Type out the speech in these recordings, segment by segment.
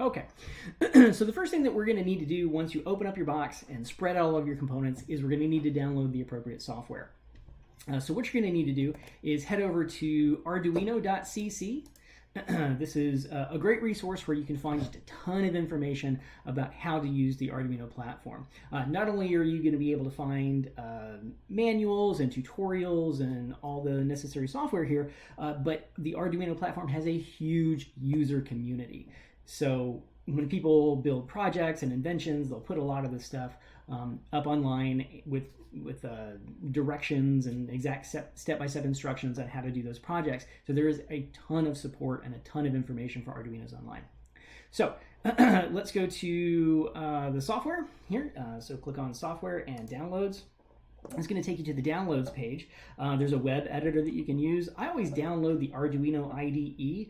Okay, so the first thing that we're going to need to do once you open up your box and spread out all of your components is we're going to need to download the appropriate software. So what you're going to need to do is head over to arduino.cc. This is a great resource where you can find just a ton of information about how to use the Arduino platform. Not only are you going to be able to find manuals and tutorials and all the necessary software here, but the Arduino platform has a huge user community. So when people build projects and inventions, they'll put a lot of this stuff up online with directions and exact step-by-step instructions on how to do those projects. So there is a ton of support and a ton of information for Arduinos online. So let's go to the software here. So click on software and downloads. It's going to take you to the downloads page. There's a web editor that you can use. I always download the Arduino IDE,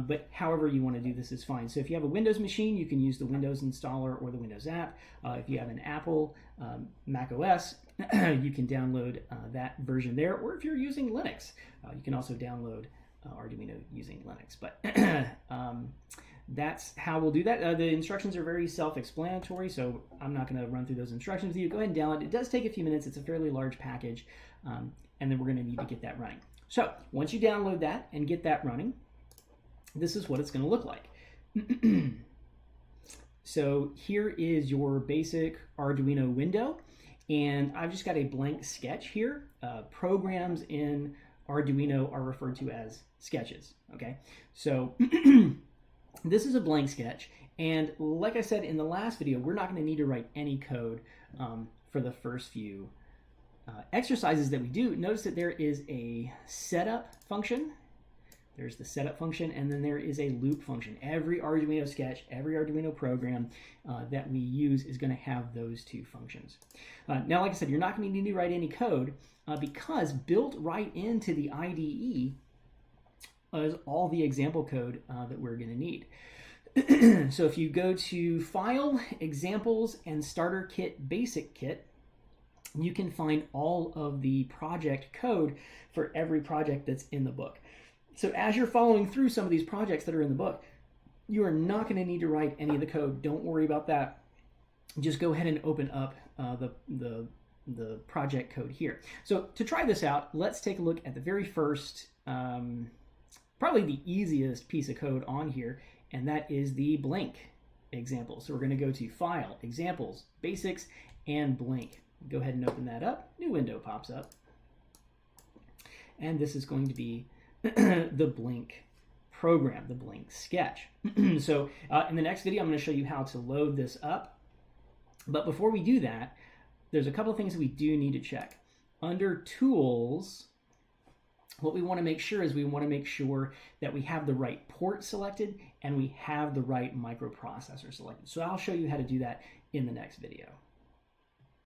but however you want to do this is fine. So if you have a Windows machine, you can use the Windows installer or the Windows app. If you have an Apple, Mac OS, you can download that version there. Or if you're using Linux, you can also download Arduino using Linux. But that's how we'll do that. The instructions are very self-explanatory, so I'm not going to run through those instructions with you. Go ahead and download it. It does take a few minutes. It's a fairly large package, and then we're going to need to get that running. So once you download that and get that running, this is what it's going to look like. So here is your basic Arduino window, and I've just got a blank sketch here. Programs in Arduino are referred to as sketches, okay? So this is a blank sketch, and like I said in the last video, we're not going to need to write any code for the first few exercises that we do. Notice that there is a setup function. There's the setup function, and then there is a loop function. Every Arduino sketch, every Arduino program that we use is going to have those two functions. Now, like I said, you're not going to need to write any code because built right into the IDE is all the example code that we're going to need. So if you go to File, Examples, and Starter Kit Basic Kit, you can find all of the project code for every project that's in the book. So as you're following through some of these projects that are in the book, you are not going to need to write any of the code. Don't worry about that. Just go ahead and open up the project code here. So to try this out, let's take a look at the very first, probably the easiest piece of code on here, and that is the blank example. So we're going to go to File, Examples, Basics, and Blank. Go ahead and open that up. New window pops up. And this is going to be the blank program, the blank sketch. So in the next video, I'm going to show you how to load this up. But before we do that, there's a couple of things that we do need to check. Under Tools, what we want to make sure is we want to make sure that we have the right port selected and we have the right microprocessor selected. So I'll show you how to do that in the next video.